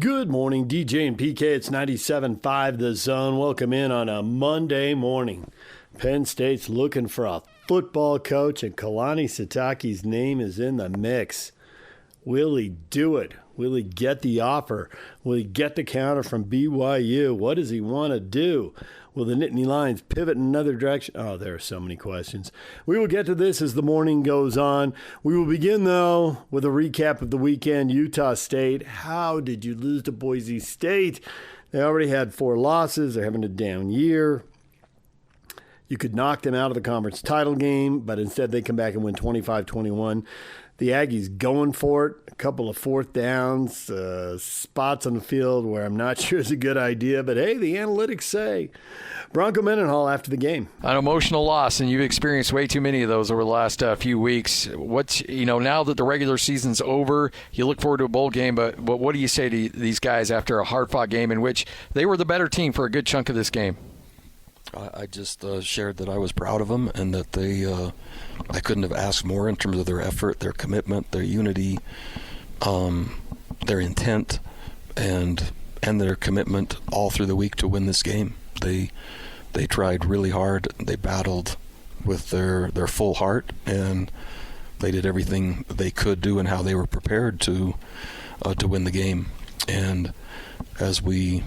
Good morning, DJ and PK. It's 97.5 The Zone. Welcome in on a Monday morning. Penn State's looking for a football coach, and Kalani Sitake's name is in the mix. Will he do it? Will he get the offer? Will he get the counter from BYU? What does he want to do? Will the Nittany Lions pivot in another direction? Oh, there are so many questions. We will get to this as the morning goes on. We will begin, though, with a recap of the weekend. Utah State. How did you lose to Boise State? They already had 4 losses. They're having a down year. You could knock them out of the conference title game, but instead they come back and win 25-21. The Aggies going for it. A couple of fourth downs, spots on the field where I'm not sure is a good idea, but hey, the analytics say. Bronco Mendenhall after the game. An emotional loss, and you've experienced way too many of those over the last few weeks. Now that the regular season's over, you look forward to a bowl game, but what do you say to these guys after a hard-fought game in which they were the better team for a good chunk of this game? I just shared that I was proud of them and that I couldn't have asked more in terms of their effort, their commitment, their unity, their intent, and their commitment all through the week to win this game. They tried really hard. They battled with their full heart, and they did everything they could do and how they were prepared to win the game. And as we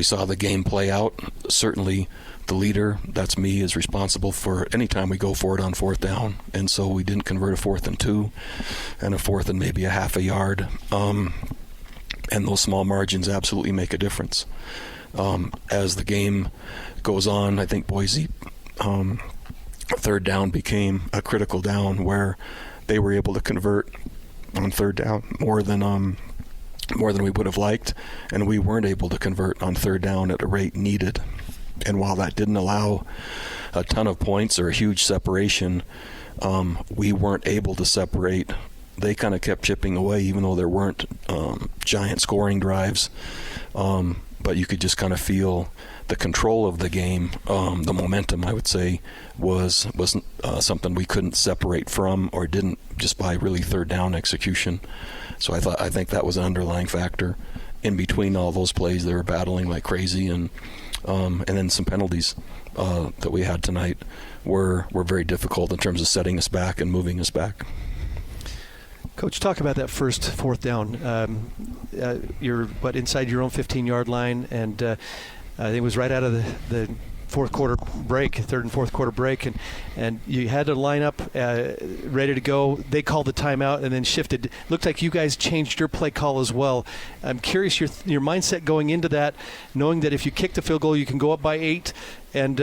saw the game play out, certainly the leader, that's me, is responsible for any time we go for it on fourth down. And so we didn't convert a 4th and 2 and a 4th and maybe a half a yard. And those small margins absolutely make a difference. As the game goes on, I think Boise, third down became a critical down where they were able to convert on third down more than we would have liked, and we weren't able to convert on third down at a rate needed. And while that didn't allow a ton of points or a huge separation, we weren't able to separate. They kind of kept chipping away, even though there weren't giant scoring drives. But you could just kind of feel the control of the game, the momentum, I would say, was something we couldn't separate from or didn't just by really third down execution. So I think that was an underlying factor. In between all those plays, they were battling like crazy, and then some penalties that we had tonight were very difficult in terms of setting us back and moving us back. Coach, talk about that first fourth down. You're inside your own 15-yard line, and I think it was right out of the third and fourth quarter break, and you had to line up ready to go. They called the timeout and then shifted. Looked like you guys changed your play call as well. I'm curious your mindset going into that, knowing that if you kick the field goal, you can go up by 8 and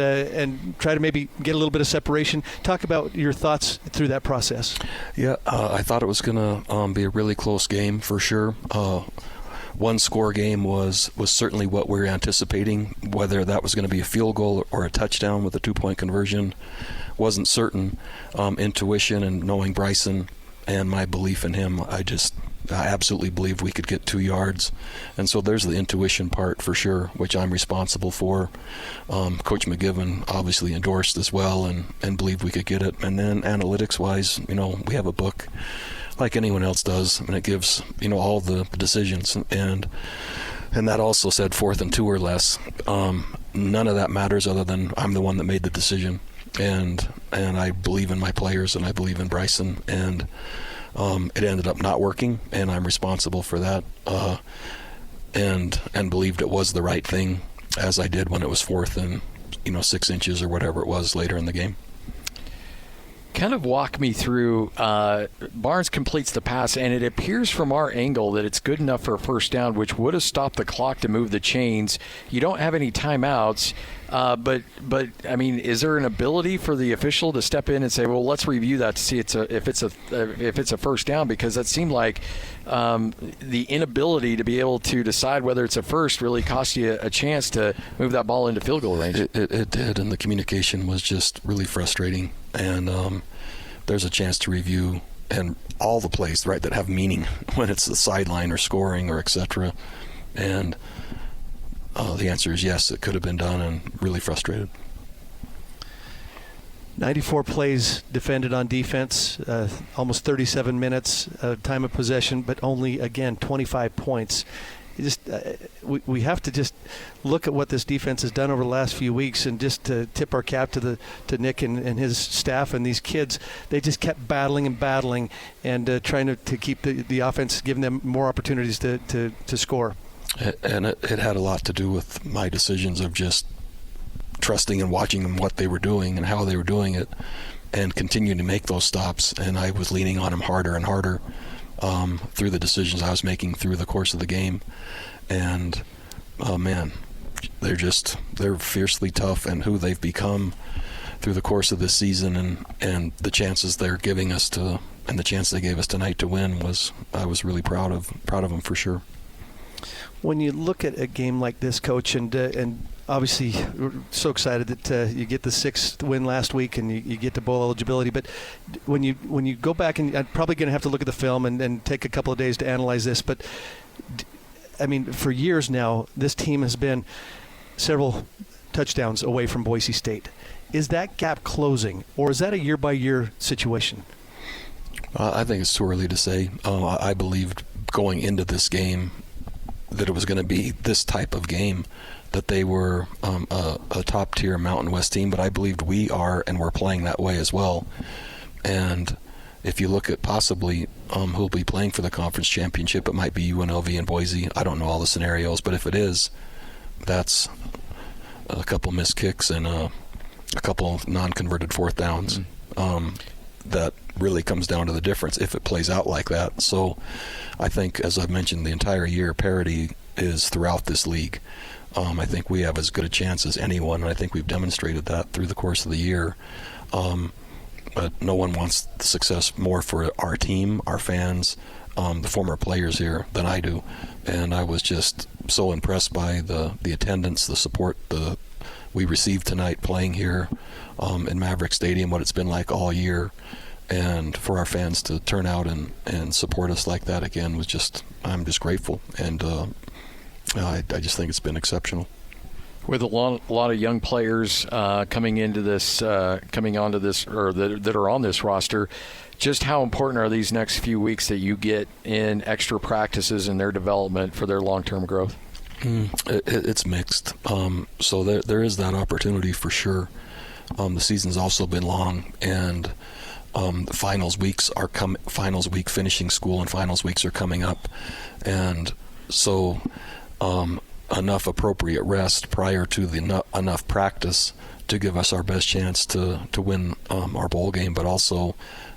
try to maybe get a little bit of separation. Talk about your thoughts through that process. Yeah, I thought it was going to be a really close game for sure. One score game was certainly what we were anticipating. Whether that was going to be a field goal or a touchdown with a 2-point conversion wasn't certain. Intuition and knowing Bryson and my belief in him, I absolutely believed we could get 2 yards. And so there's the intuition part for sure, which I'm responsible for. Coach McGivern obviously endorsed as well and believed we could get it. And then analytics-wise, we have a book like anyone else does, and it gives all the decisions, and that also said 4th and 2 or less. None of that matters other than I'm the one that made the decision, and I believe in my players and I believe in Bryson, and it ended up not working, and I'm responsible for that, and believed it was the right thing, as I did when it was 4th and 6 inches or whatever it was later in the game. Kind of walk me through, Barnes completes the pass, and it appears from our angle that it's good enough for a first down, which would have stopped the clock to move the chains. You don't have any timeouts, but I mean, is there an ability for the official to step in and say, well, let's review that to see if it's a first down? Because that seemed like the inability to be able to decide whether it's a first really cost you a chance to move that ball into field goal range. It did, and the communication was just really frustrating. And there's a chance to review and all the plays, right, that have meaning when it's the sideline or scoring or et cetera. And the answer is yes, it could have been done, and really frustrated. 94 plays defended on defense, almost 37 minutes time of possession, but only, again, 25 points. We have to just look at what this defense has done over the last few weeks, and just to tip our cap to Nick and his staff and these kids. They just kept battling and trying to keep the offense, giving them more opportunities to score. And it had a lot to do with my decisions of just trusting and watching them, what they were doing and how they were doing it, and continuing to make those stops. And I was leaning on them harder and harder through the decisions I was making through the course of the game. And man, they're fiercely tough, and who they've become through the course of this season, and the chances they're giving us and the chance they gave us tonight to win I was really proud of them for sure. When you look at a game like this, Coach, and obviously we're so excited that you get the 6th win last week and you get to bowl eligibility, but when you go back, and I'm probably going to have to look at the film and take a couple of days to analyze this, but I mean, for years now, this team has been several touchdowns away from Boise State. Is that gap closing, or is that a year-by-year situation? I think it's too early to say. I believed going into this game that it was going to be this type of game, that they were a top-tier Mountain West team, but I believed we are, and we're playing that way as well. And if you look at possibly who'll be playing for the conference championship, it might be UNLV and Boise. I don't know all the scenarios, but if it is, that's a couple missed kicks and a couple non-converted 4th downs. That really comes down to the difference if it plays out like that. So I think, as I've mentioned the entire year, parity is throughout this league. I think we have as good a chance as anyone, and I think we've demonstrated that through the course of the year. But no one wants the success more for our team, our fans, the former players here than I do. And I was just so impressed by the attendance, the support we received tonight playing here in Maverick Stadium, what it's been like all year. And for our fans to turn out and support us like that again I'm just grateful. And I just think it's been exceptional. With a lot of young players coming onto this, or that are on this roster, just how important are these next few weeks that you get in extra practices and their development for their long-term growth? It's mixed. So there is that opportunity for sure. The season's also been long, and the finals week finishing school and finals weeks are coming up, and so enough appropriate rest prior to enough practice to give us our best chance to win our bowl game, but also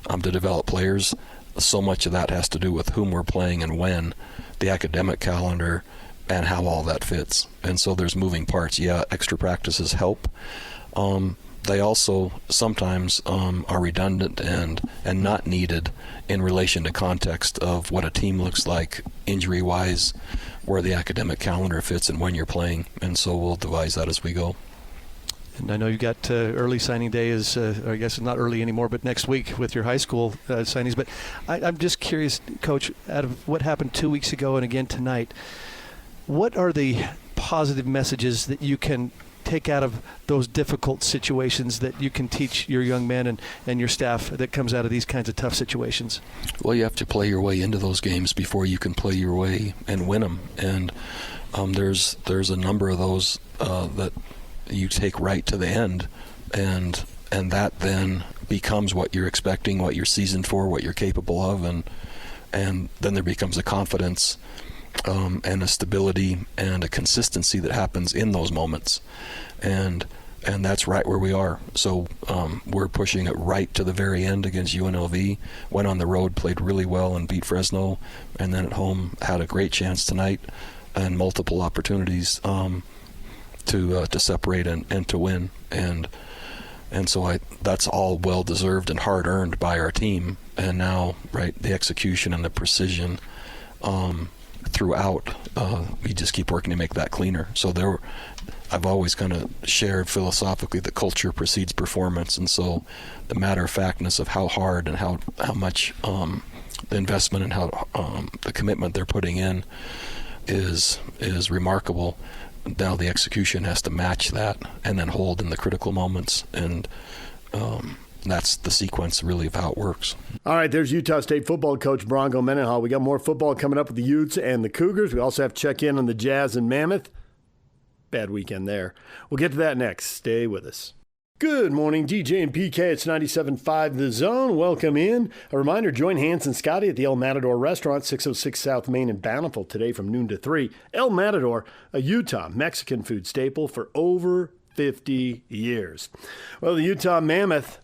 to develop players. So much of that has to do with whom we're playing and when, the academic calendar, and how all that fits. And so there's moving parts. Yeah, extra practices help. They also sometimes are redundant and not needed in relation to context of what a team looks like injury-wise, where the academic calendar fits, and when you're playing. And so we'll devise that as we go. And I know you've got early signing day is, I guess not early anymore, but next week with your high school signings. But I'm just curious, Coach, out of what happened 2 weeks ago and again tonight, what are the positive messages that you can take out of those difficult situations that you can teach your young men and your staff that comes out of these kinds of tough situations? Well, you have to play your way into those games before you can play your way and win them. And there's a number of those that you take right to the end, and that then becomes what you're expecting, what you're seasoned for, what you're capable of, and then there becomes a confidence and a stability and a consistency that happens in those moments, and that's right where we are. So we're pushing it right to the very end against UNLV. Went on the road, played really well, and beat Fresno, and then at home had a great chance tonight and multiple opportunities to separate and to win, and so that's all well deserved and hard earned by our team. And now, right, the execution and the precision throughout, we just keep working to make that cleaner. So I've always kind of shared philosophically that culture precedes performance, and so the matter-of-factness of how hard and how much the investment and how the commitment they're putting in is remarkable. Now the execution has to match that and then hold in the critical moments, and That's the sequence really of how it works. All right, there's Utah State football coach Bronco Mendenhall. We got more football coming up with the Utes and the Cougars. We also have to check in on the Jazz and Mammoth. Bad weekend there. We'll get to that next. Stay with us. Good morning, DJ and PK. It's 97.5 The Zone. Welcome in. A reminder, join Hans and Scotty at the El Matador Restaurant, 606 South Main in Bountiful today from noon to 3. El Matador, a Utah Mexican food staple for over 50 years. Well, the Utah Mammoth,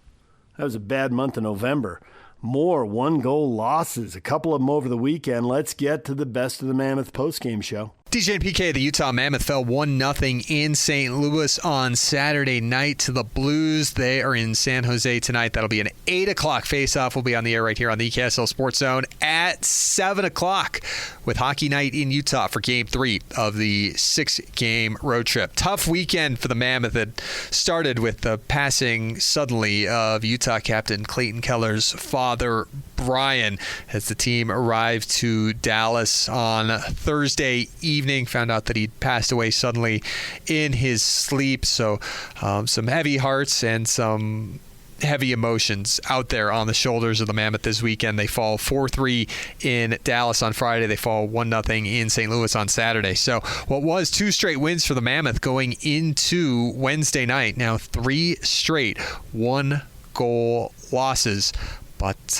that was a bad month in November. More one-goal losses, a couple of them over the weekend. Let's get to the best of the Mammoth postgame show. DJ and PK, the Utah Mammoth fell 1-0 in St. Louis on Saturday night to the Blues. They are in San Jose tonight. That'll be an 8 o'clock face-off. We'll be on the air right here on the KSL Sports Zone at 7 o'clock with Hockey Night in Utah for Game 3 of the 6-game road trip. Tough weekend for the Mammoth. It started with the passing suddenly of Utah captain Clayton Keller's father, Brian, as the team arrived to Dallas on Thursday evening. Found out that he'd passed away suddenly in his sleep. So some heavy hearts and some heavy emotions out there on the shoulders of the Mammoth this weekend. They fall 4-3 in Dallas on Friday. They fall 1-0 in St. Louis on Saturday. So what was 2 straight wins for the Mammoth going into Wednesday night, now 3 straight 1-goal losses. But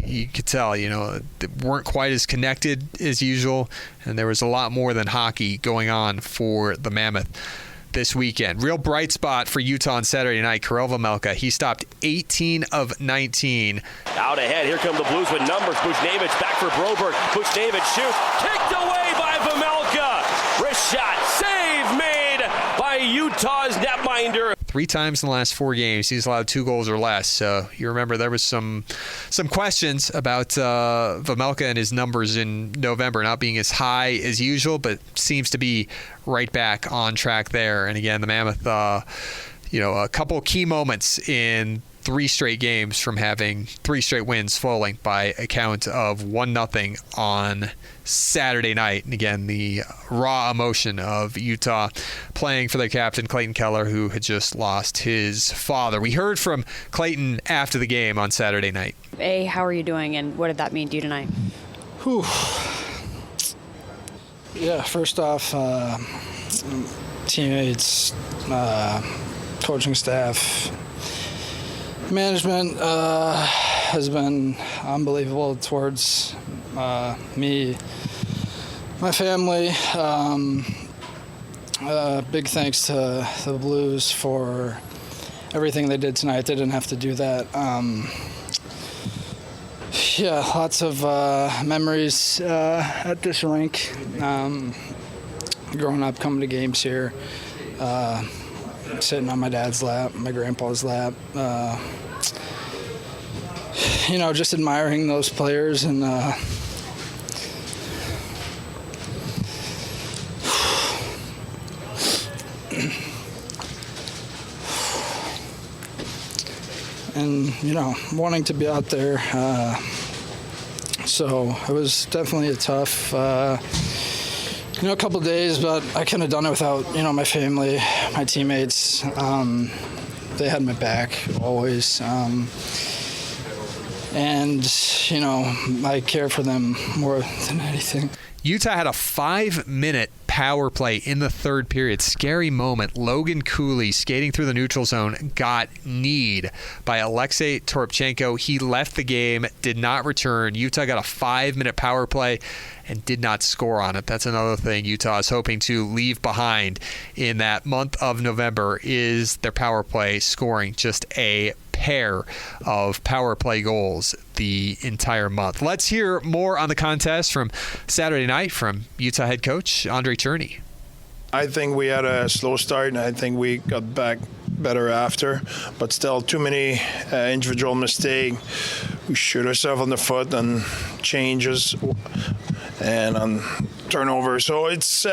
you could tell, they weren't quite as connected as usual, and there was a lot more than hockey going on for the Mammoth this weekend. Real bright spot for Utah on Saturday night, Karel Vejmelka. He stopped 18 of 19. Out ahead, here come the Blues with numbers. Buchnevich back for Broberg. Buchnevich shoots. Kicked away by Vejmelka. Wrist shot. Save made by Utah's netminder. 3 times in the last 4 games, he's allowed 2 goals or less. So you remember there was some questions about Vejmelka and his numbers in November not being as high as usual, but seems to be right back on track there. And again, the Mammoth, a couple key moments in 3 straight games from having 3 straight wins falling by a count of 1-0 on Saturday night. And again, the raw emotion of Utah playing for their captain, Clayton Keller, who had just lost his father. We heard from Clayton after the game on Saturday night. A, how are you doing, and what did that mean to you tonight? Whew. Yeah, first off, teammates, coaching staff, management has been unbelievable towards me, my family. Big thanks to the Blues for everything they did tonight. They didn't have to do that. Lots of memories at this rink. Growing up, coming to games here, sitting on my dad's lap, my grandpa's lap. Just admiring those players and wanting to be out there. So it was definitely a tough, a couple of days, but I couldn't have done it without, my family, my teammates. They had my back always. And I care for them more than anything. Utah had a 5-minute power play in the 3rd period. Scary moment. Logan Cooley skating through the neutral zone got kneed by Alexei Toropchenko. He left the game, did not return. Utah got a 5-minute power play and did not score on it. That's another thing Utah is hoping to leave behind in that month of November is their power play scoring just a pair of power play goals the entire month. Let's hear more on the contest from Saturday night from Utah head coach Andre Cherney. I think we had a slow start, and I think we got back better after, but still too many individual mistakes. We shoot ourselves on the foot on changes and on turnover. So it's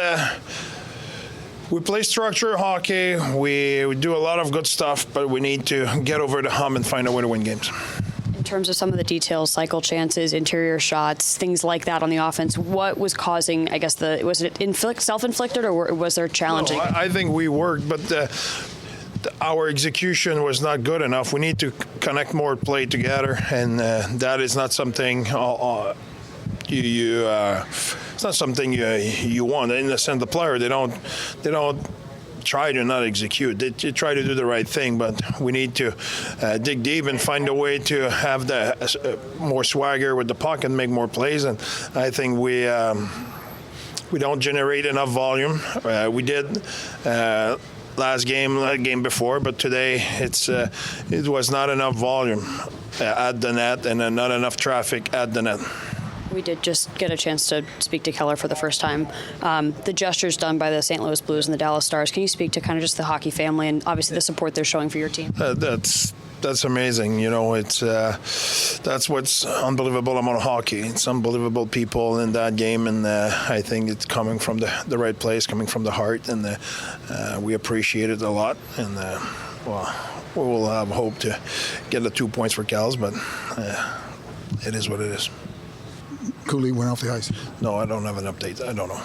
we play structure hockey. We do a lot of good stuff, but we need to get over the hump and find a way to win games. In terms of some of the details, cycle chances, interior shots, things like that on the offense, what was causing, I guess, was it self-inflicted or was there challenging? No, I think we worked, but our execution was not good enough. We need to connect more play together, and that is not something it's not something you want. In the sense, the player they don't try to not execute. They try to do the right thing, but we need to dig deep and find a way to have the more swagger with the puck and make more plays. And I think we don't generate enough volume. We did last game before, but today it was not enough volume at the net and not enough traffic at the net. We did just get a chance to speak to Keller for the first time. The gestures done by the St. Louis Blues and the Dallas Stars, can you speak to kind of just the hockey family and obviously the support they're showing for your team? That's amazing. It's that's what's unbelievable about hockey. It's unbelievable people in that game, and I think it's coming from the right place, coming from the heart, and we appreciate it a lot. And we will have hope to get the 2 points for Cals, but it is what it is. Cooley went off the ice. No, I don't have an update. I don't know.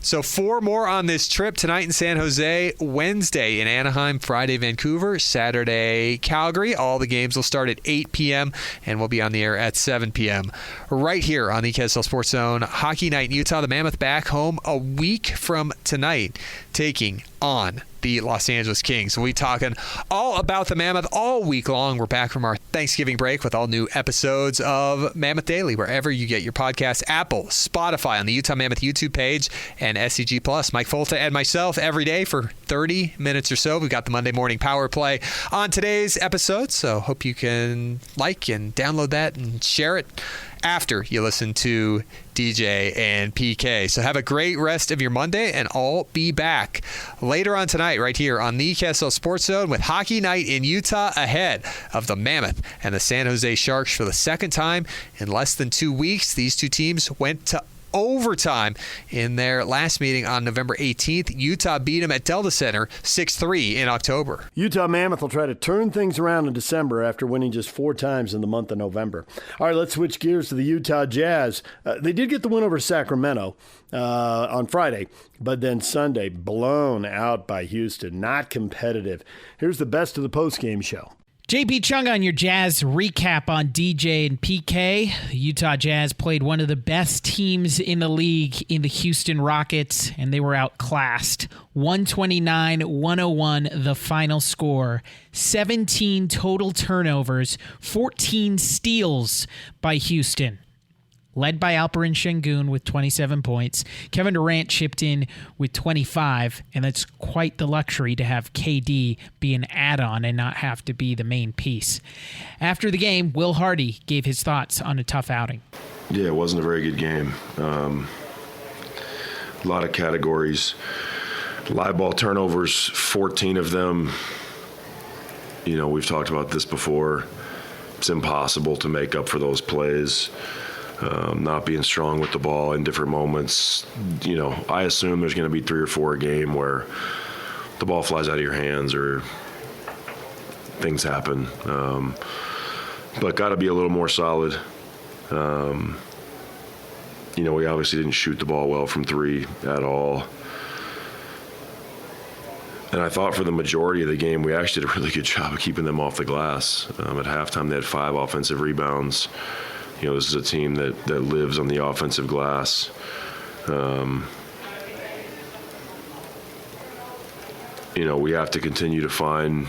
So 4 more on this trip: tonight in San Jose, Wednesday in Anaheim, Friday Vancouver, Saturday Calgary. All the games will start at 8 p.m. and will be on the air at 7 p.m. right here on the KSL Sports Zone. Hockey night in Utah. The Mammoth back home a week from tonight, taking on the Los Angeles Kings. We'll be talking all about the Mammoth all week long. We're back from our Thanksgiving break with all new episodes of Mammoth Daily, wherever you get your podcasts: Apple, Spotify, on the Utah Mammoth YouTube page, and SCG Plus. Mike Folta and myself every day for 30 minutes or so. We've got the Monday Morning Power Play on today's episode, so hope you can like and download that and share it after you listen to DJ and PK. So have a great rest of your Monday, and I'll be back later on tonight right here on the KSL Sports Zone with Hockey Night in Utah ahead of the Mammoth and the San Jose Sharks for the second time in less than 2 weeks. These two teams went to overtime in their last meeting on November 18th. Utah beat them at Delta Center 6-3 in October. Utah Mammoth will try to turn things around in December after winning just 4 times in the month of November. All right, let's switch gears to the Utah Jazz. They did get the win over Sacramento on Friday, but then Sunday blown out by Houston. Not competitive. Here's the best of the postgame show. JP Chung on your Jazz recap on DJ and PK. The Utah Jazz played one of the best teams in the league in the Houston Rockets, and they were outclassed. 129-101 the final score. 17 total turnovers, 14 steals by Houston. Led by Alperen Şengün with 27 points. Kevin Durant chipped in with 25, and that's quite the luxury to have KD be an add-on and not have to be the main piece. After the game, Will Hardy gave his thoughts on a tough outing. Yeah, it wasn't a very good game. A lot of categories. Live ball turnovers, 14 of them. We've talked about this before. It's impossible to make up for those plays. Not being strong with the ball in different moments. I assume there's going to be 3 or 4 a game where the ball flies out of your hands or things happen. But got to be a little more solid. We obviously didn't shoot the ball well from 3 at all. And I thought for the majority of the game, we actually did a really good job of keeping them off the glass. At halftime, they had 5 offensive rebounds. This is a team that lives on the offensive glass. We have to continue to find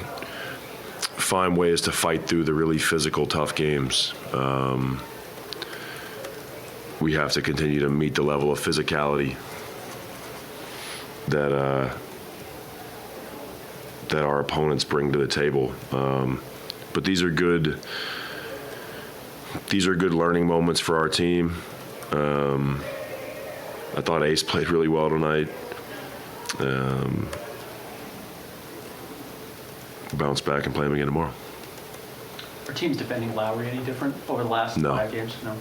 ways to fight through the really physical, tough games. We have to continue to meet the level of physicality that our opponents bring to the table. But these are good learning moments for our team. I thought Ace played really well tonight. Bounce back and play him again tomorrow. Are teams defending Lowry any different over the last 5 games? No.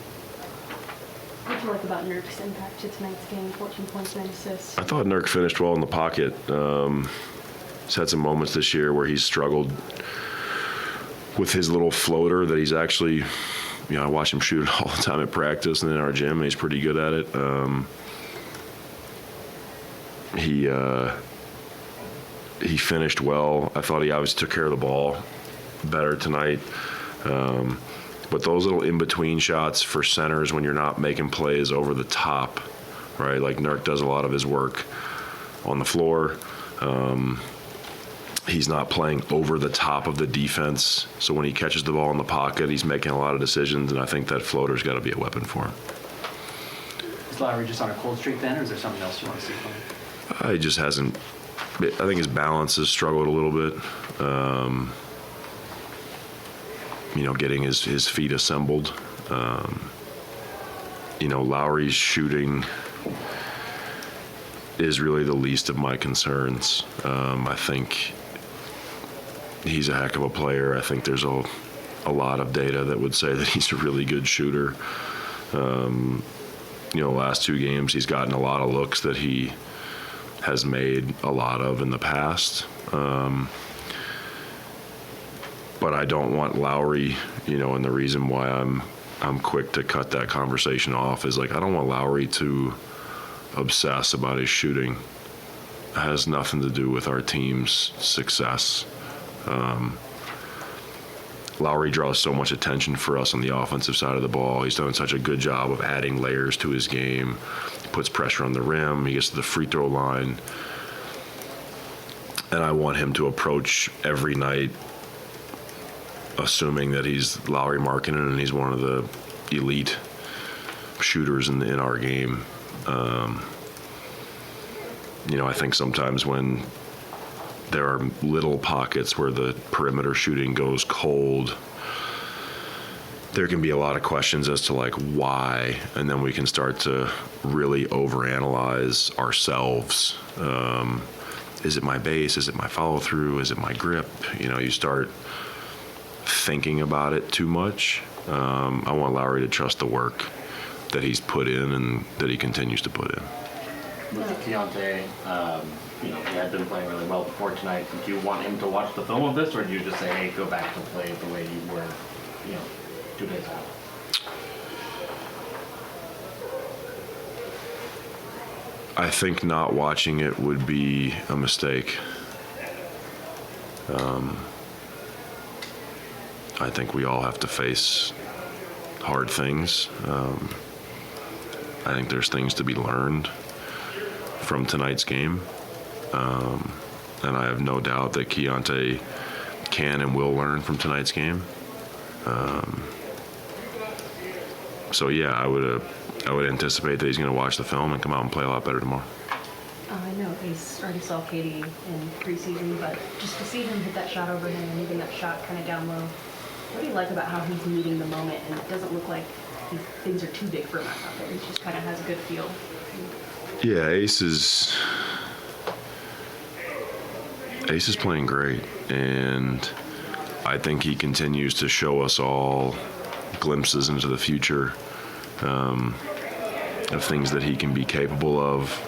What do you like about Nurk's impact to tonight's game? 14 points, 9 assists. I thought Nurk finished well in the pocket. He's had some moments this year where he's struggled with his little floater that he's actually, I watch him shoot it all the time at practice and in our gym, and he's pretty good at it. he finished well. I thought he obviously took care of the ball better tonight. But those little in-between shots for centers when you're not making plays over the top, right? Like Nurk does a lot of his work on the floor. He's not playing over the top of the defense. So when he catches the ball in the pocket, he's making a lot of decisions, and I think that floater's got to be a weapon for him. Is Lowry just on a cold streak then, or is there something else you want to see from him? He just hasn't. I think his balance has struggled a little bit. Getting his feet assembled. Lowry's shooting is really the least of my concerns. I think he's a heck of a player. I think there's a lot of data that would say that he's a really good shooter. Last 2 games he's gotten a lot of looks that he has made a lot of in the past. But I don't want Lowry, and the reason why I'm quick to cut that conversation off is like I don't want Lowry to obsess about his shooting. It has nothing to do with our team's success. Lowry draws so much attention for us on the offensive side of the ball. He's done such a good job of adding layers to his game. He puts pressure on the rim. He gets to the free throw line. And I want him to approach every night assuming that he's Lowry Markkinen and he's one of the elite shooters in our game. I think sometimes when there are little pockets where the perimeter shooting goes cold, there can be a lot of questions as to like why, and then we can start to really overanalyze ourselves. Is it my base? Is it my follow through? Is it my grip? You start thinking about it too much. I want Lowry to trust the work that he's put in and that he continues to put in. Look at Keontae. He had been playing really well before tonight. Do you want him to watch the film of this, or do you just say, hey, go back to play the way you were, 2 days ago? I think not watching it would be a mistake. I think we all have to face hard things. I think there's things to be learned from tonight's game. And I have no doubt that Keontae can and will learn from tonight's game. So yeah, I would anticipate that he's going to watch the film and come out and play a lot better tomorrow. I know Ace already saw Katie in preseason, but just to see him hit that shot over him and even that shot kind of down low, what do you like about how he's meeting the moment and it doesn't look like things are too big for him out there? He just kind of has a good feel. Yeah, Ace is playing great, and I think he continues to show us all glimpses into the future of things that he can be capable of.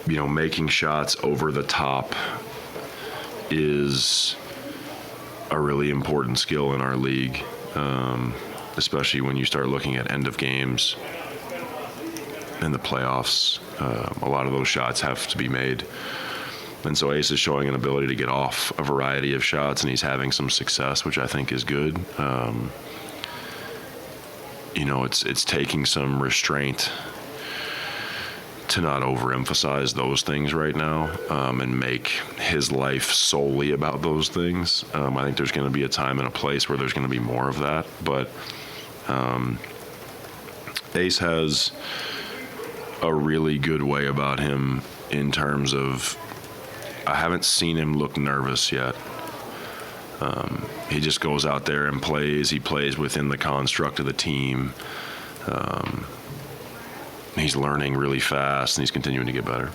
Making shots over the top is a really important skill in our league, especially when you start looking at end of games in the playoffs. A lot of those shots have to be made. And so Ace is showing an ability to get off a variety of shots, and he's having some success, which I think is good. It's taking some restraint to not overemphasize those things right now and make his life solely about those things. I think there's going to be a time and a place where there's going to be more of that. But Ace has a really good way about him in terms of I haven't seen him look nervous yet. He just goes out there and plays. He plays within the construct of the team. He's learning really fast, and he's continuing to get better.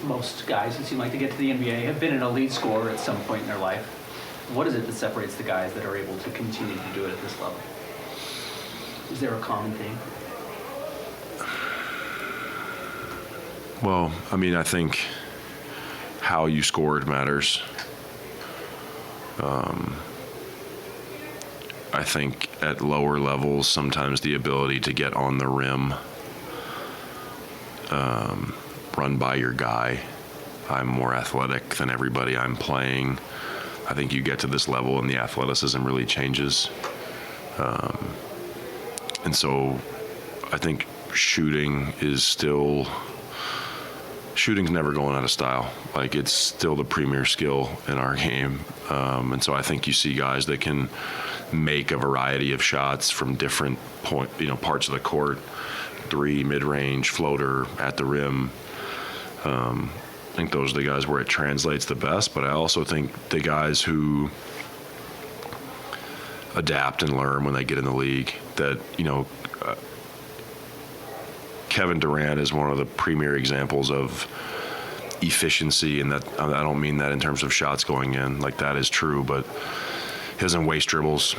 Most guys who seem like to get to the NBA have been an elite scorer at some point in their life. What is it that separates the guys that are able to continue to do it at this level? Is there a common theme? Well, I think how you scored matters. I think at lower levels, sometimes the ability to get on the rim run by your guy. I'm more athletic than everybody I'm playing. I think you get to this level and the athleticism really changes. And so I think shooting's never going out of style. Like, it's still the premier skill in our game. And so I think you see guys that can make a variety of shots from different parts of the court, 3, mid-range, floater, at the rim. I think those are the guys where it translates the best, but I also think the guys who adapt and learn when they get in the league, that, Kevin Durant is one of the premier examples of efficiency, and that I don't mean that in terms of shots going in, like that is true, but he doesn't waste dribbles.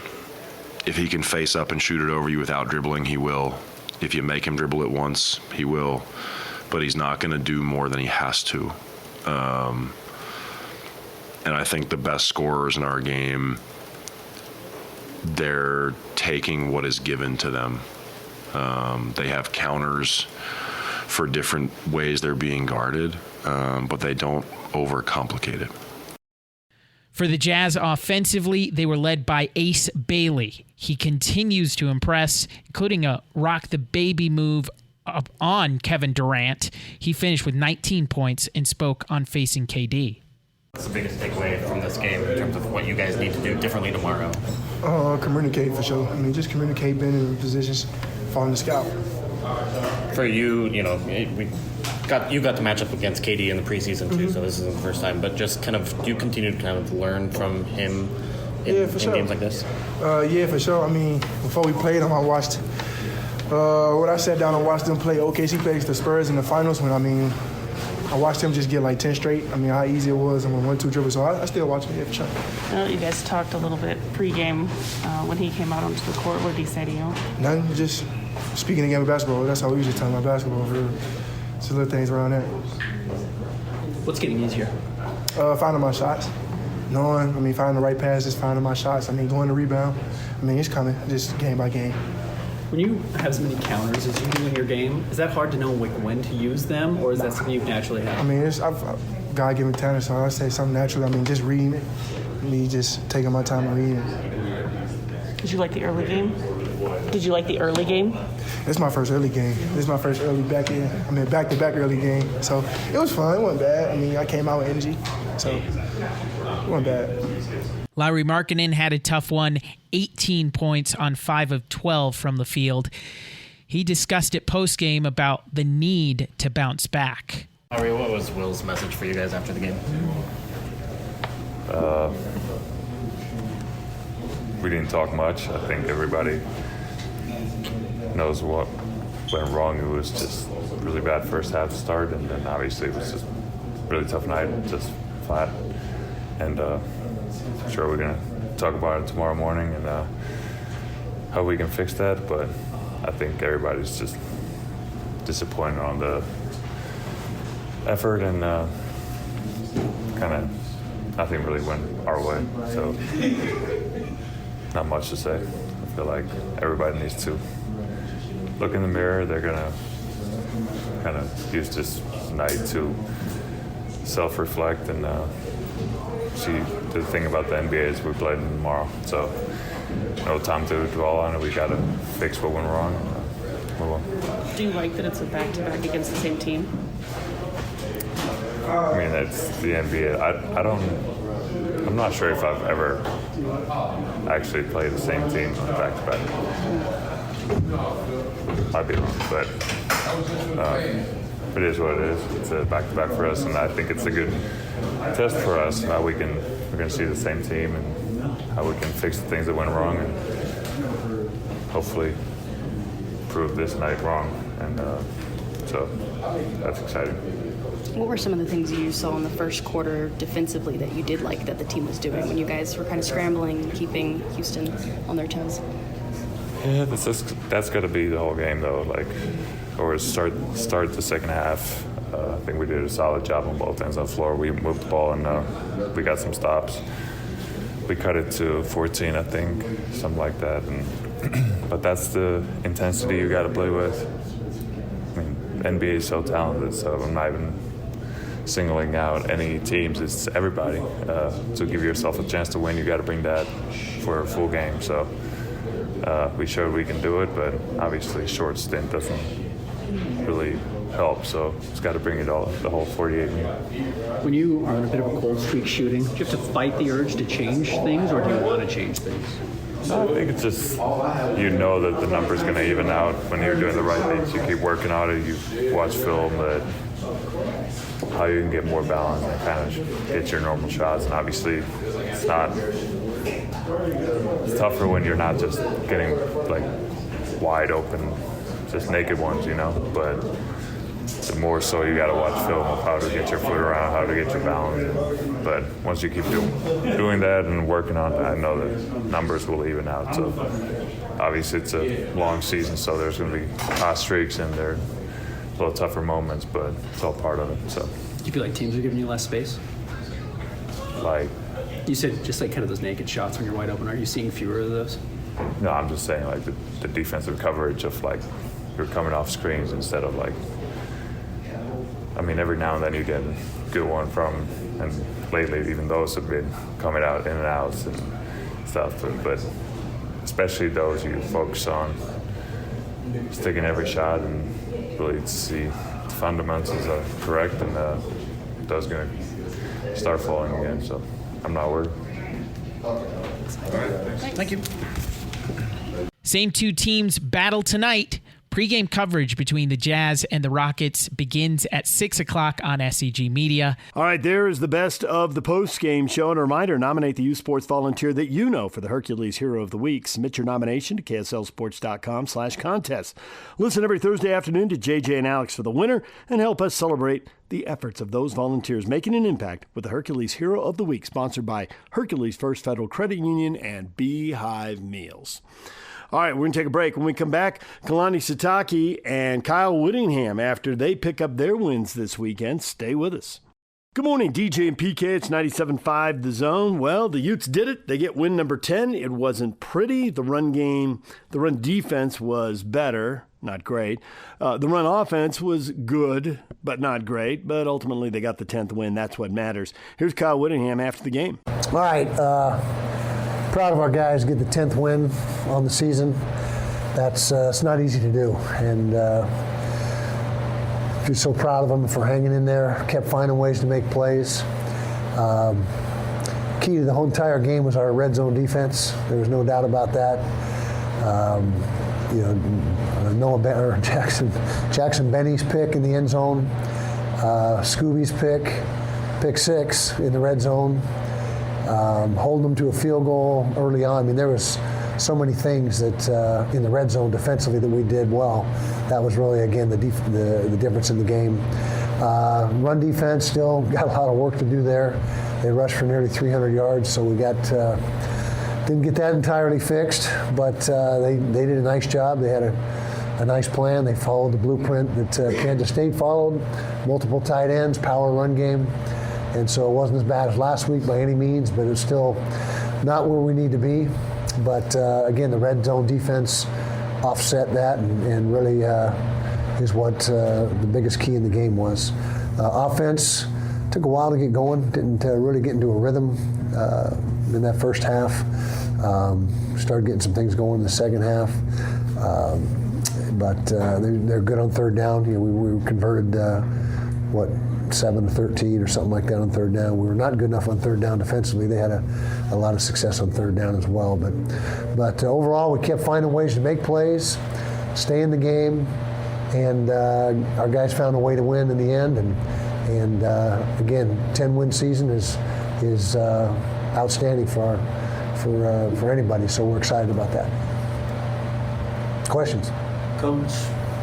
If he can face up and shoot it over you without dribbling, he will. If you make him dribble it once, he will, but he's not going to do more than he has to. And I think the best scorers in our game, they're taking what is given to them. They have counters for different ways they're being guarded, but they don't overcomplicate it. For the Jazz offensively, they were led by Ace Bailey. He continues to impress, including a rock the baby move up on Kevin Durant. He finished with 19 points and spoke on facing KD. What's the biggest takeaway from this game in terms of what you guys need to do differently tomorrow? Communicate, for sure. Just communicate, being in positions, following the scout. For you, you got to match up against KD in the preseason too, so this isn't the first time. But just do you continue to kind of learn from him in games like this? Yeah, for sure. Before we played him, I watched. When I sat down and watched them play OKC plays the Spurs in the finals, I watched him just get like 10 straight. How easy it was and 1-2 dribbles. So I still watch him, yeah, for sure. I know you guys talked a little bit pregame when he came out onto the court. What did he say to you? Nothing, just speaking the game of basketball. That's how we usually talk about basketball. Just little things around that. What's getting easier? Finding my shots. Finding the right passes, finding my shots. Going to rebound. It's coming, just game by game. When you have as many counters as you do in your game, is that hard to know when to use them, or is that something you naturally have? I've God-given talent, so I say something natural. Just reading it. Me just taking my time and reading it. Did you like the early game? It's my first early game. This is my first early back-to-back early game. So it was fun. It wasn't bad. I came out with energy, so it wasn't bad. Lauri Markkanen had a tough one, 18 points on 5 of 12 from the field. He discussed it postgame about the need to bounce back. Lauri, what was Will's message for you guys after the game? We didn't talk much. I think everybody knows what went wrong. It was just really bad first half start, and then obviously it was just a really tough night, just flat. And I'm sure we're going to talk about it tomorrow morning and how we can fix that. But I think everybody's just disappointed on the effort, and kind of nothing really went our way. So not much to say. I feel like everybody needs to look in the mirror. They're going to kind of use this night to self-reflect and see. The thing about the NBA is we play tomorrow, so no time to dwell on it. We got to fix what went wrong. Do you like that it's a back-to-back against the same team? It's the NBA. I'm not sure if I've ever actually played the same team on a back-to-back. Might be wrong, but it is what it is. It's a back-to-back for us, and I think it's a good test for us how we're going to see the same team and how we can fix the things that went wrong and hopefully prove this night wrong. And so that's exciting. What were some of the things you saw in the first quarter defensively that you did like that the team was doing when you guys were kind of scrambling and keeping Houston on their toes? Yeah, that's got to be the whole game, though. Or start the second half. I think we did a solid job on both ends of the floor. We moved the ball and we got some stops. We cut it to 14, I think, something like that. But that's the intensity you got to play with. NBA is so talented, so I'm not even singling out any teams. It's everybody. To give yourself a chance to win, you got to bring that for a full game. So we showed we can do it, but obviously short stint doesn't really help. So it's got to bring it all, the whole 48 minutes. When you are on a bit of a cold streak shooting, do you have to fight the urge to change things, or do you want to change things? I think it's just, you know that the number's going to even out when you're doing the right things. You keep working on it. You watch film that how you can get more balance and kind of get your normal shots. And obviously, it's tougher when you're not just getting like wide open, just naked ones, you know. But the more so you got to watch film of how to get your foot around, how to get your balance. But once you keep doing that and working on it, I know that numbers will even out. So obviously it's a long season, so there's going to be hot streaks and there are a little tougher moments, but it's all part of it. So Do you feel like teams are giving you less space? Like, you said just like kind of those naked shots when you're wide open. Are you seeing fewer of those? no, I'm just saying like the defensive coverage of like you're coming off screens instead of like, I mean, every now and then you get a good one from, and lately even those have been coming out in and outs and stuff, but especially those you focus on sticking every shot and really see the fundamentals are correct, and those going to start falling again, so I'm not worried. Thank you. Same two teams battle tonight. Pre-game coverage between the Jazz and the Rockets begins at 6 o'clock on SEG Media. All right, there is the best of the post-game show. And a reminder, nominate the U Sports volunteer that you know for the Hercules Hero of the Week. Submit your nomination to KSLSports.com/contest. Listen every Thursday afternoon to JJ and Alex for the winner and help us celebrate the efforts of those volunteers making an impact with the Hercules Hero of the Week, sponsored by Hercules First Federal Credit Union and Beehive Meals. All right, we're going to take a break. When we come back, Kalani Sitake and Kyle Whittingham after they pick up their wins this weekend. Stay with us. Good morning, DJ and PK. It's 97.5 The Zone. Well, the Utes did it. They get win number 10. It wasn't pretty. The run defense was better, not great. The run offense was good, but not great. But ultimately, they got the 10th win. That's what matters. Here's Kyle Whittingham after the game. All right. Proud of our guys to get the 10th win on the season. It's not easy to do, and just so proud of them for hanging in there, kept finding ways to make plays. Key to the whole entire game was our red zone defense. There was no doubt about that. Jackson Benny's pick in the end zone, Scooby's pick six in the red zone. Holding them to a field goal early on. I mean, there was so many things that in the red zone defensively that we did well. That was really, again, the difference in the game. Run defense still got a lot of work to do there. They rushed for nearly 300 yards, so we didn't get that entirely fixed, but they did a nice job. They had a nice plan. They followed the blueprint that Kansas State followed, multiple tight ends, power run game. And so it wasn't as bad as last week by any means, but it's still not where we need to be. But again, the red zone defense offset that and really is what the biggest key in the game was. Offense took a while to get going, didn't really get into a rhythm in that first half. Started getting some things going in the second half. But they're good on third down. You know, we converted, 7-13 or something like that on third down. We were not good enough on third down defensively. They had a lot of success on third down as well. But overall, we kept finding ways to make plays, stay in the game, and our guys found a way to win in the end. And again, 10-win season is outstanding for anybody. So we're excited about that. Questions? Coach,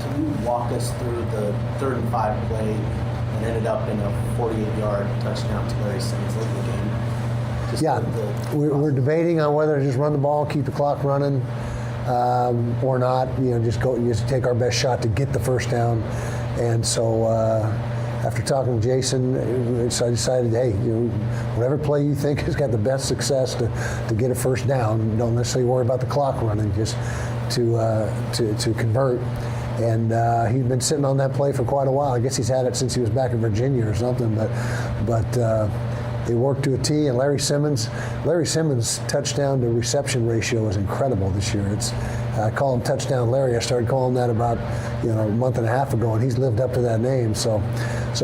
can you walk us through the 3rd and 5 play and ended up in a 48-yard touchdown to Larry Simmons late in the game? We're debating on whether to just run the ball, keep the clock running, or not. You know, just take our best shot to get the first down. And so after talking to Jason, so I decided, hey, whatever play you think has got the best success to get a first down, don't necessarily worry about the clock running, just to convert. And he'd been sitting on that play for quite a while. I guess he's had it since he was back in Virginia or something. But they worked to a T. And Larry Simmons' touchdown to reception ratio is incredible this year. I call him Touchdown Larry. I started calling that about a month and a half ago, and he's lived up to that name. So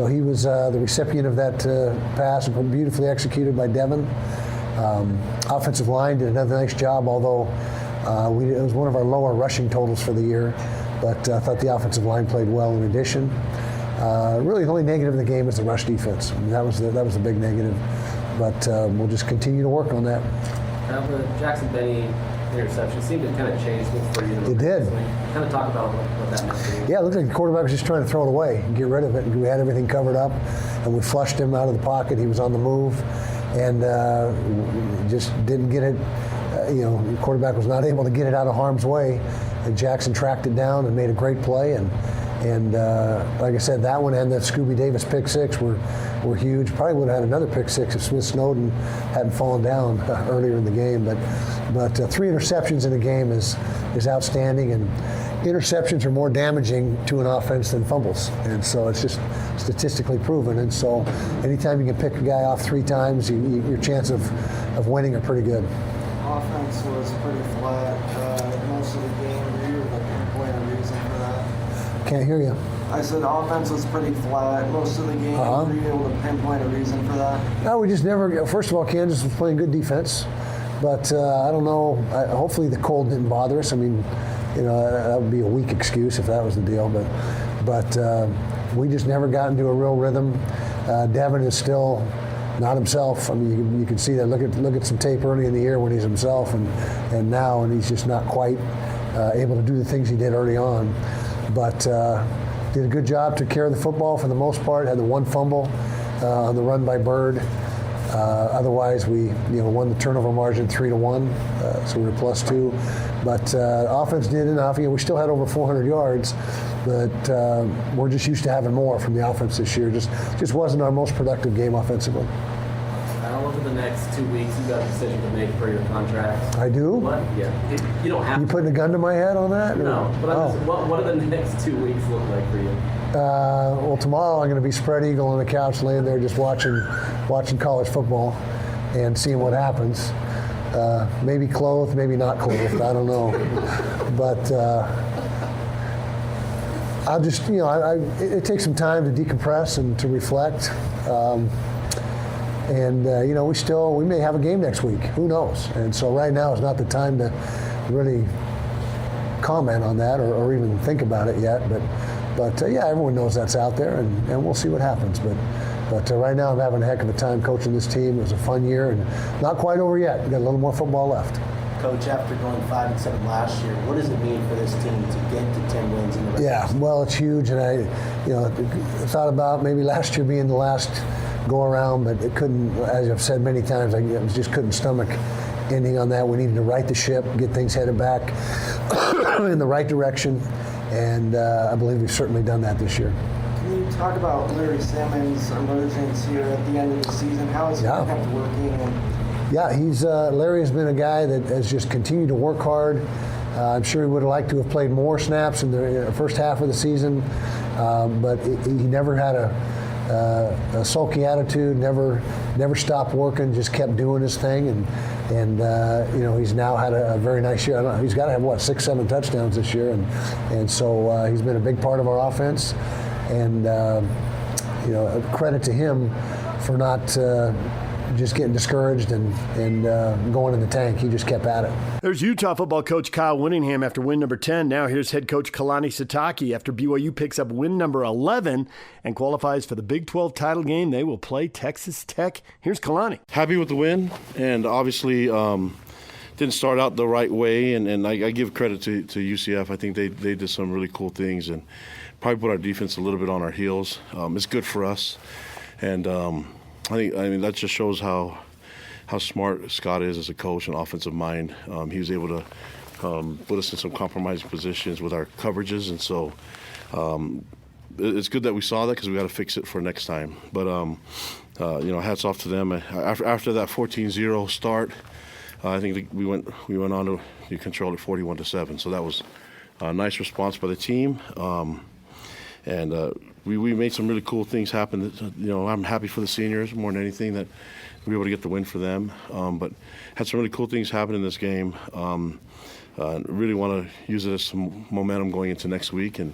he was the recipient of that pass, beautifully executed by Devin. Offensive line did another nice job, although it was one of our lower rushing totals for the year. But I thought the offensive line played well in addition. Really, the only negative in the game is the rush defense. I mean, that was the big negative. But we'll just continue to work on that. Now, the Jackson Benny interception seemed to kind of change things for you. It did. Kind of talk about what that meant for you. Yeah, it looked like the quarterback was just trying to throw it away and get rid of it. We had everything covered up, and we flushed him out of the pocket. He was on the move, and just didn't get it. The quarterback was not able to get it out of harm's way. And Jackson tracked it down and made a great play. And like I said, that one and the Scooby Davis pick six were huge. Probably would have had another pick six if Smith Snowden hadn't fallen down earlier in the game. But 3 interceptions in a game is outstanding, and interceptions are more damaging to an offense than fumbles. And so it's just statistically proven. And so anytime you can pick a guy off 3 times, your chance of winning are pretty good. Offense was pretty flat most of the game. Were you able to pinpoint a reason for that? Can't hear you. I said offense was pretty flat most of the game. Were you able to pinpoint a reason for that? No, we just never. First of all, Kansas was playing good defense, but I don't know. Hopefully, the cold didn't bother us. I mean, that would be a weak excuse if that was the deal. But we just never got into a real rhythm. Devin is still not himself. I mean, you can see that. Look at some tape early in the year when he's himself, and now, and he's just not quite able to do the things he did early on. But did a good job, took care of the football for the most part. Had the 1 fumble on the run by Bird. Otherwise, we won the turnover margin 3-1, so we were +2. But offense did enough. We still had over 400 yards, but we're just used to having more from the offense this year. Just wasn't our most productive game offensively. Over the next 2 weeks, you got a decision to make for your contract. I do? What? Yeah. You don't have You putting a gun to my head on that? No. But what do the next 2 weeks look like for you? Well, tomorrow I'm going to be spread eagle on the couch, laying there just watching college football and seeing what happens. Maybe clothed, maybe not clothed. I don't know. But I'll just, it takes some time to decompress and to reflect. We may have a game next week. Who knows? And so right now is not the time to really comment on that or even think about it yet. But everyone knows that's out there, and we'll see what happens. But right now I'm having a heck of a time coaching this team. It was a fun year, and not quite over yet. We've got a little more football left. Coach, after going 5-7 last year, what does it mean for this team to get to 10 wins in the regular season? Well, it's huge, and I thought about maybe last year being the last go around, but it couldn't, as I've said many times, I just couldn't stomach ending on that. We needed to right the ship, get things headed back in the right direction, and I believe we've certainly done that this year. Can you talk about Larry Simmons' emergence here at the end of the season? How has he kept working? Larry has been a guy that has just continued to work hard. I'm sure he would have liked to have played more snaps in the first half of the season, but he never had a sulky attitude, never stopped working, just kept doing his thing, and he's now had a very nice year. I don't know, he's got to have 6-7 touchdowns this year, and so he's been a big part of our offense, and credit to him for not just getting discouraged and going in the tank. He just kept at it. There's Utah football coach Kyle Whittingham after win number 10. Now here's head coach Kalani Sitake after BYU picks up win number 11 and qualifies for the Big 12 title game. They will play Texas Tech. Here's Kalani. Happy with the win, and obviously didn't start out the right way, and I give credit to UCF. I think they did some really cool things and probably put our defense a little bit on our heels. It's good for us, and I mean that just shows how smart Scott is as a coach and offensive mind. He was able to put us in some compromising positions with our coverages, and so it's good that we saw that because we got to fix it for next time. But hats off to them. After that 14-0 start, I think we went on to control it 41-7. So that nice response by the team. We made some really cool things happen. I'm happy for the seniors more than anything that we were able to get the win for them. But had some really cool things happen in this game. Really want to use it as some momentum going into next week. And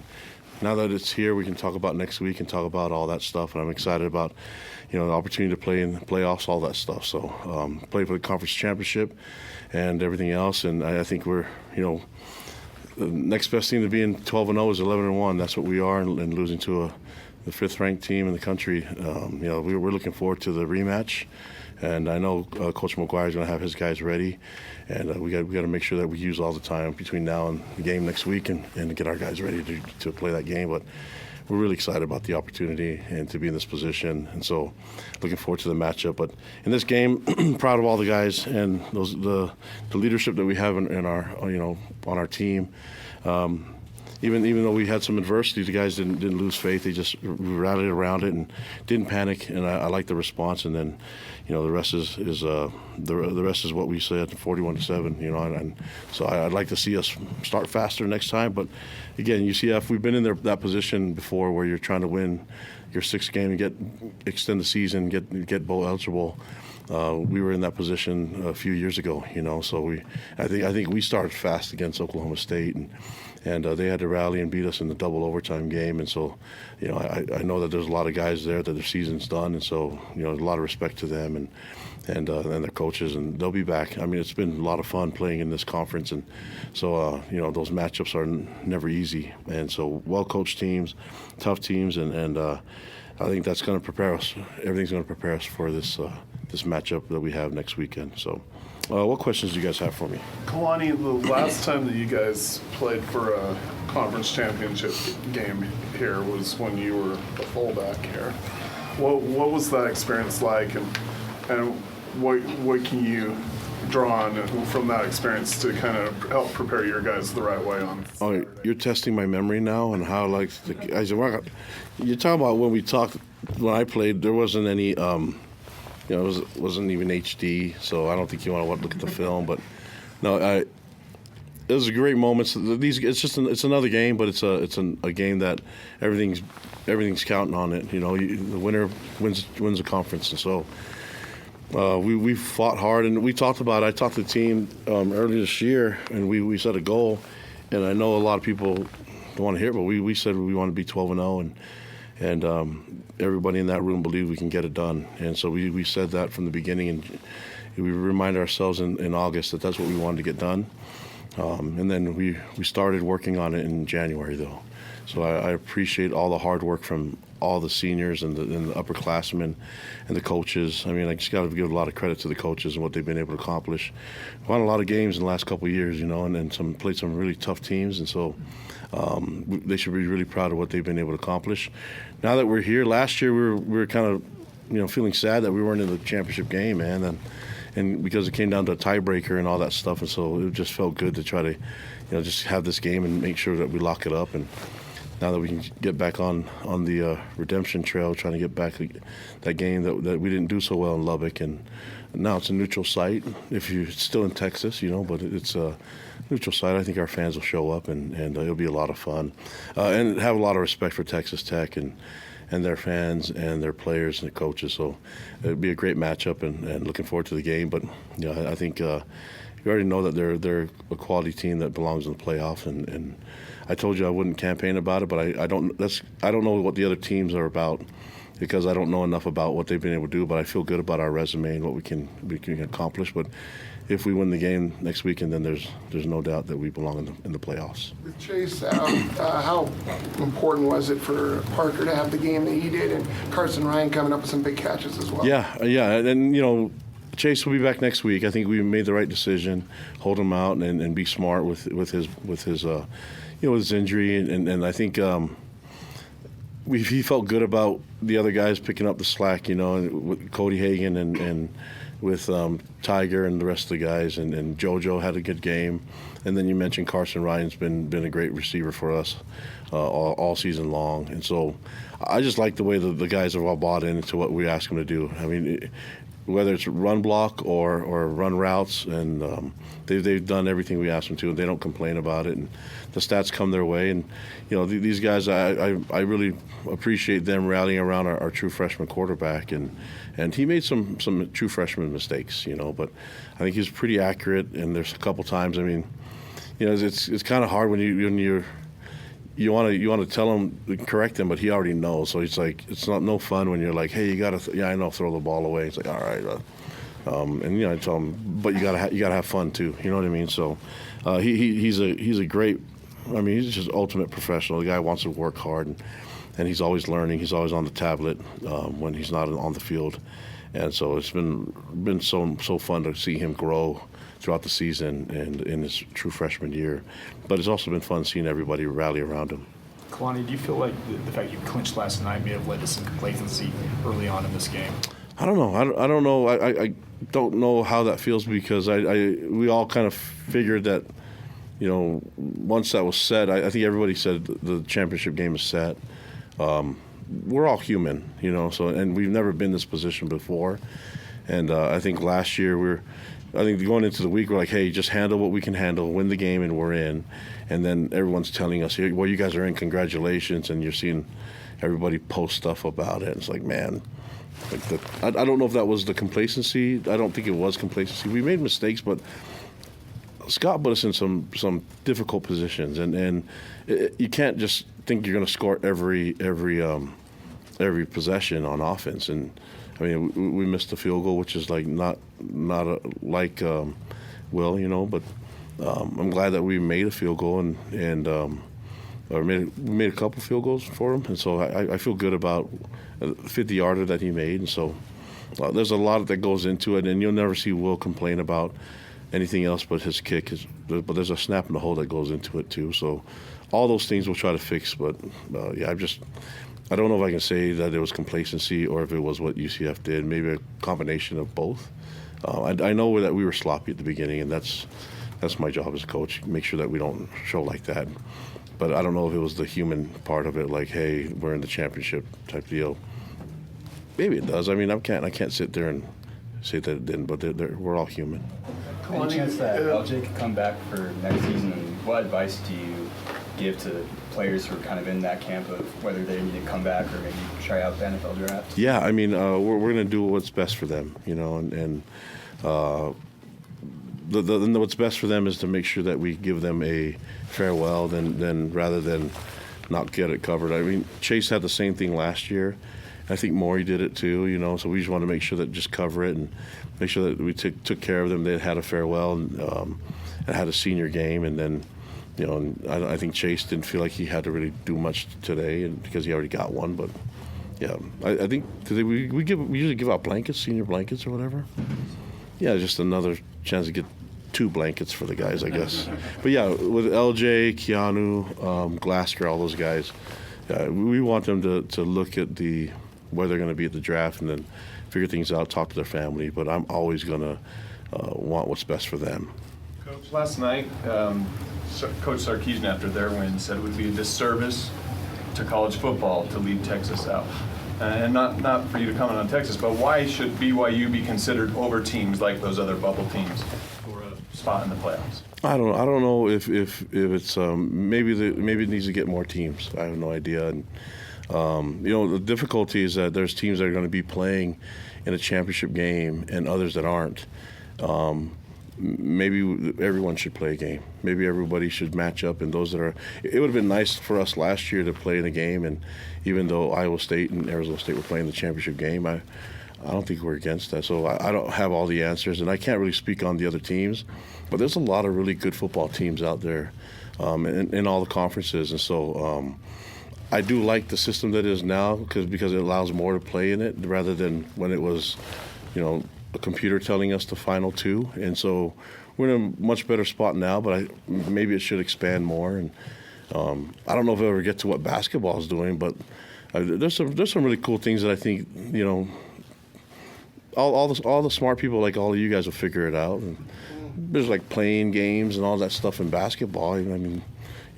now that it's here, we can talk about next week and talk about all that stuff. And I'm excited about, the opportunity to play in the playoffs, all that stuff. So play for the conference championship and everything else. And I think we're, the next best thing to be in 12-0 is 11-1. That's what we are, and losing to the 5th-ranked team in the country. We're looking forward to the rematch, and I know Coach McGuire is going to have his guys ready, and we got to make sure that we use all the time between now and the game next week and get our guys ready to play that game. But we're really excited about the opportunity and to be in this position, and so looking forward to the matchup. But in this game, proud of all the guys and the leadership that we have in our on our team. Even though we had some adversity, the guys didn't lose faith. They just rallied around it and didn't panic. And I like the response. And then, the rest is the rest is what we said, 41-7. And so I'd like to see us start faster next time. But again, UCF, we've been in that position before where you're trying to win your 6th game and extend the season, get bowl eligible. We were in that position a few years ago. So I think we started fast against Oklahoma State and they had to rally and beat us in the double overtime game. And so, I know that there's a lot of guys there that their season's done, and so there's a lot of respect to them and their coaches, and they'll be back. I mean, it's been a lot of fun playing in this conference, and so those matchups are never easy. And so, well-coached teams, tough teams, and I think that's going to prepare us. Everything's going to prepare us for this matchup that we have next weekend. So. What questions do you guys have for me? Kalani, the last time that you guys played for a conference championship game here was when you were the fullback here. What was that experience like, and what can you draw on from that experience to kind of help prepare your guys the right way on Saturday? Oh, you're testing my memory now and how the guys. You're talking about when I played. There wasn't any. It wasn't even HD, so I don't think you want to look at the film. But no, it was great moments. It's another game, but it's a game that everything's counting on it. The winner wins the conference, and so we fought hard, and we talked about. I talked to the team earlier this year, and we set a goal. And I know a lot of people don't want to hear it, but we said we want to be 12-0, and everybody in that room believed we can get it done. And so we said that from the beginning, and we reminded ourselves in August that that's what we wanted to get done. And then we started working on it in January, though. So I appreciate all the hard work from all the seniors and the upperclassmen and the coaches. I mean, I just got to give a lot of credit to the coaches and what they've been able to accomplish. Won a lot of games in the last couple of years, and then played some really tough teams, and so they should be really proud of what they've been able to accomplish. Now that we're here, last year we were kind of, feeling sad that we weren't in the championship game, man, and because it came down to a tiebreaker and all that stuff, and so it just felt good to try to, just have this game and make sure that we lock it up. And now that we can get back on the redemption trail, trying to get back that game that we didn't do so well in Lubbock, and now it's a neutral site. If you're still in Texas, but it's a neutral site. I think our fans will show up, and it'll be a lot of fun, and have a lot of respect for Texas Tech and their fans and their players and the coaches. So it'll be a great matchup, and looking forward to the game. But I think you already know that they're a quality team that belongs in the playoff, and I told you I wouldn't campaign about it, but I don't know what the other teams are about, because I don't know enough about what they've been able to do. But I feel good about our resume and what we can accomplish. But if we win the game next weekend, then there's no doubt that we belong in the playoffs. With Chase, how important was it for Parker to have the game that he did, and Carson Ryan coming up with some big catches as well? Yeah, and Chase will be back next week. I think we made the right decision, hold him out and be smart with his injury, and I think he felt good about the other guys picking up the slack, with Cody Hagan and with Tiger and the rest of the guys, and JoJo had a good game. And then you mentioned Carson Ryan's been a great receiver for us all season long. And so I just like the way the guys have all bought into what we ask them to do. I mean, whether it's run block or run routes, and they've done everything we asked them to, and they don't complain about it. And the stats come their way, and these guys, I really appreciate them rallying around our true freshman quarterback, and he made some true freshman mistakes, but I think he's pretty accurate. And there's a couple times, I mean, it's kind of hard when you want to tell him, correct him, but he already knows. So it's like it's no fun when you're like, hey, you gotta I know, throw the ball away. It's like, all right, and I tell him, but you gotta have fun too. You know what I mean? So he's a great. I mean, he's just ultimate professional. The guy wants to work hard, and he's always learning. He's always on the tablet when he's not on the field, and so it's been so fun to see him grow throughout the season and in his true freshman year. But it's also been fun seeing everybody rally around him. Kalani, do you feel like the fact you clinched last night may have led to some complacency early on in this game? I don't know. I don't know. I don't know how that feels, because we all kind of figured that, once that was set, I think everybody said the championship game is set. We're all human, so, and we've never been in this position before. And I think last year going into the week, we're like, hey, just handle what we can handle, win the game, and we're in. And then everyone's telling us, well, you guys are in, congratulations, and you're seeing everybody post stuff about it. It's like, man, I don't know if that was the complacency. I don't think it was complacency. We made mistakes, but Scott put us in some difficult positions, and you can't just think you're going to score every possession on offense. And I mean, we missed the field goal, which is like not Will, but I'm glad that we made a field goal and we made a couple field goals for him, and so I feel good about the 50-yarder that he made. And so there's a lot that goes into it, and you'll never see Will complain about anything else but his kick. But there's a snap in the hole that goes into it too. So all those things we'll try to fix. But I don't know if I can say that it was complacency or if it was what UCF did. Maybe a combination of both. I know that we were sloppy at the beginning, and that's my job as a coach, make sure that we don't show like that. But I don't know if it was the human part of it, like, hey, we're in the championship type deal. Maybe it does. I mean, I can't sit there and say that it didn't, but we're all human. Any chance that LJ could come back for next season, and what advice do you give to players who are kind of in that camp of whether they need to come back or maybe try out the NFL draft? Yeah, I mean, we're going to do what's best for them, and what's best for them is to make sure that we give them a farewell, then rather than not get it covered. I mean, Chase had the same thing last year. I think Maury did it too, so we just want to make sure that just cover it and make sure that we took care of them. They had a farewell and had a senior game, and then, and I think Chase didn't feel like he had to really do much today, and because he already got one. But yeah, I think we usually give out blankets, senior blankets or whatever. Yeah, just another chance to get 2 blankets for the guys, I guess. But yeah, with LJ, Keanu, Glasgow, all those guys, we want them to look at where they're going to be at the draft and then figure things out, talk to their family. But I'm always going to want what's best for them. Coach, last night, Coach Sarkisian, after their win, said it would be a disservice to college football to leave Texas out. And not for you to comment on Texas, but why should BYU be considered over teams like those other bubble teams for a spot in the playoffs? I don't know if it's maybe it needs to get more teams. I have no idea. And the difficulty is that there's teams that are going to be playing in a championship game and others that aren't. Maybe everyone should play a game. Maybe everybody should match up, and those that are. It would have been nice for us last year to play in a game, and even though Iowa State and Arizona State were playing the championship game, I don't think we're against that. So I don't have all the answers, and I can't really speak on the other teams. But there's a lot of really good football teams out there in all the conferences, and so I do like the system that is now because it allows more to play in it rather than when it was, a computer telling us the final 2. And so we're in a much better spot now, but maybe it should expand more. And I don't know if we'll ever get to what basketball is doing, but there's some really cool things that I think, all the smart people like all of you guys will figure it out. And there's like playing games and all that stuff in basketball. I mean,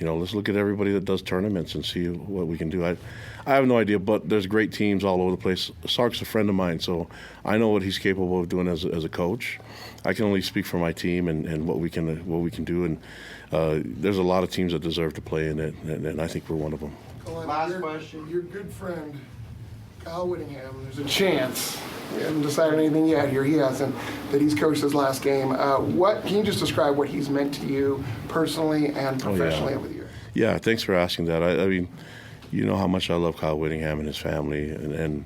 let's look at everybody that does tournaments and see what we can do. I have no idea, but there's great teams all over the place. Sark's a friend of mine, so I know what he's capable of doing as a coach. I can only speak for my team and what we can do. And there's a lot of teams that deserve to play in it, and I think we're one of them. Last question. Your good friend, Kyle Whittingham, there's a chance, we haven't decided anything yet here, he hasn't, that he's coached his last game. Can you just describe what he's meant to you personally and professionally over the years? Yeah, thanks for asking that. I mean, you know how much I love Kyle Whittingham and his family, and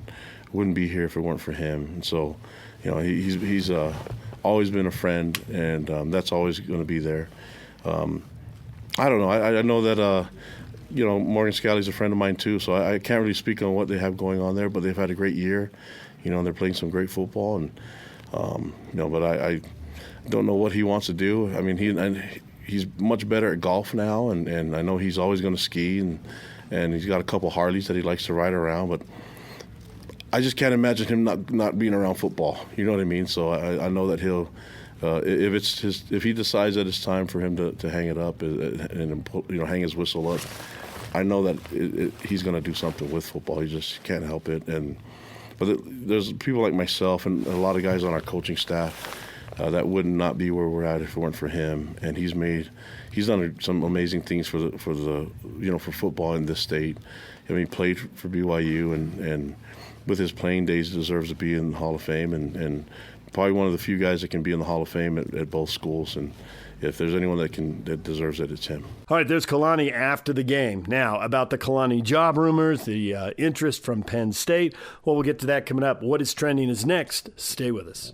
wouldn't be here if it weren't for him. And so, he's always been a friend, and that's always going to be there. I don't know. I know that, Morgan Scalley's a friend of mine too, so I can't really speak on what they have going on there, but they've had a great year, and they're playing some great football, and, but I don't know what he wants to do. I mean, he's much better at golf now, and I know he's always going to ski, and he's got a couple Harleys that he likes to ride around, but I just can't imagine him not being around football. You know what I mean? So I know that he'll, if he decides that it's time for him to hang it up and hang his whistle up, I know that he's going to do something with football. He just can't help it. But there's people like myself and a lot of guys on our coaching staff that would not be where we're at if it weren't for him. And he's done some amazing things for football in this state. I mean, he played for BYU and with his playing days deserves to be in the Hall of Fame and probably one of the few guys that can be in the Hall of Fame at both schools. And if there's anyone that deserves it, it's him. All right, there's Kalani after the game. Now, about the Kalani job rumors, the interest from Penn State. Well, we'll get to that coming up. What is trending is next. Stay with us.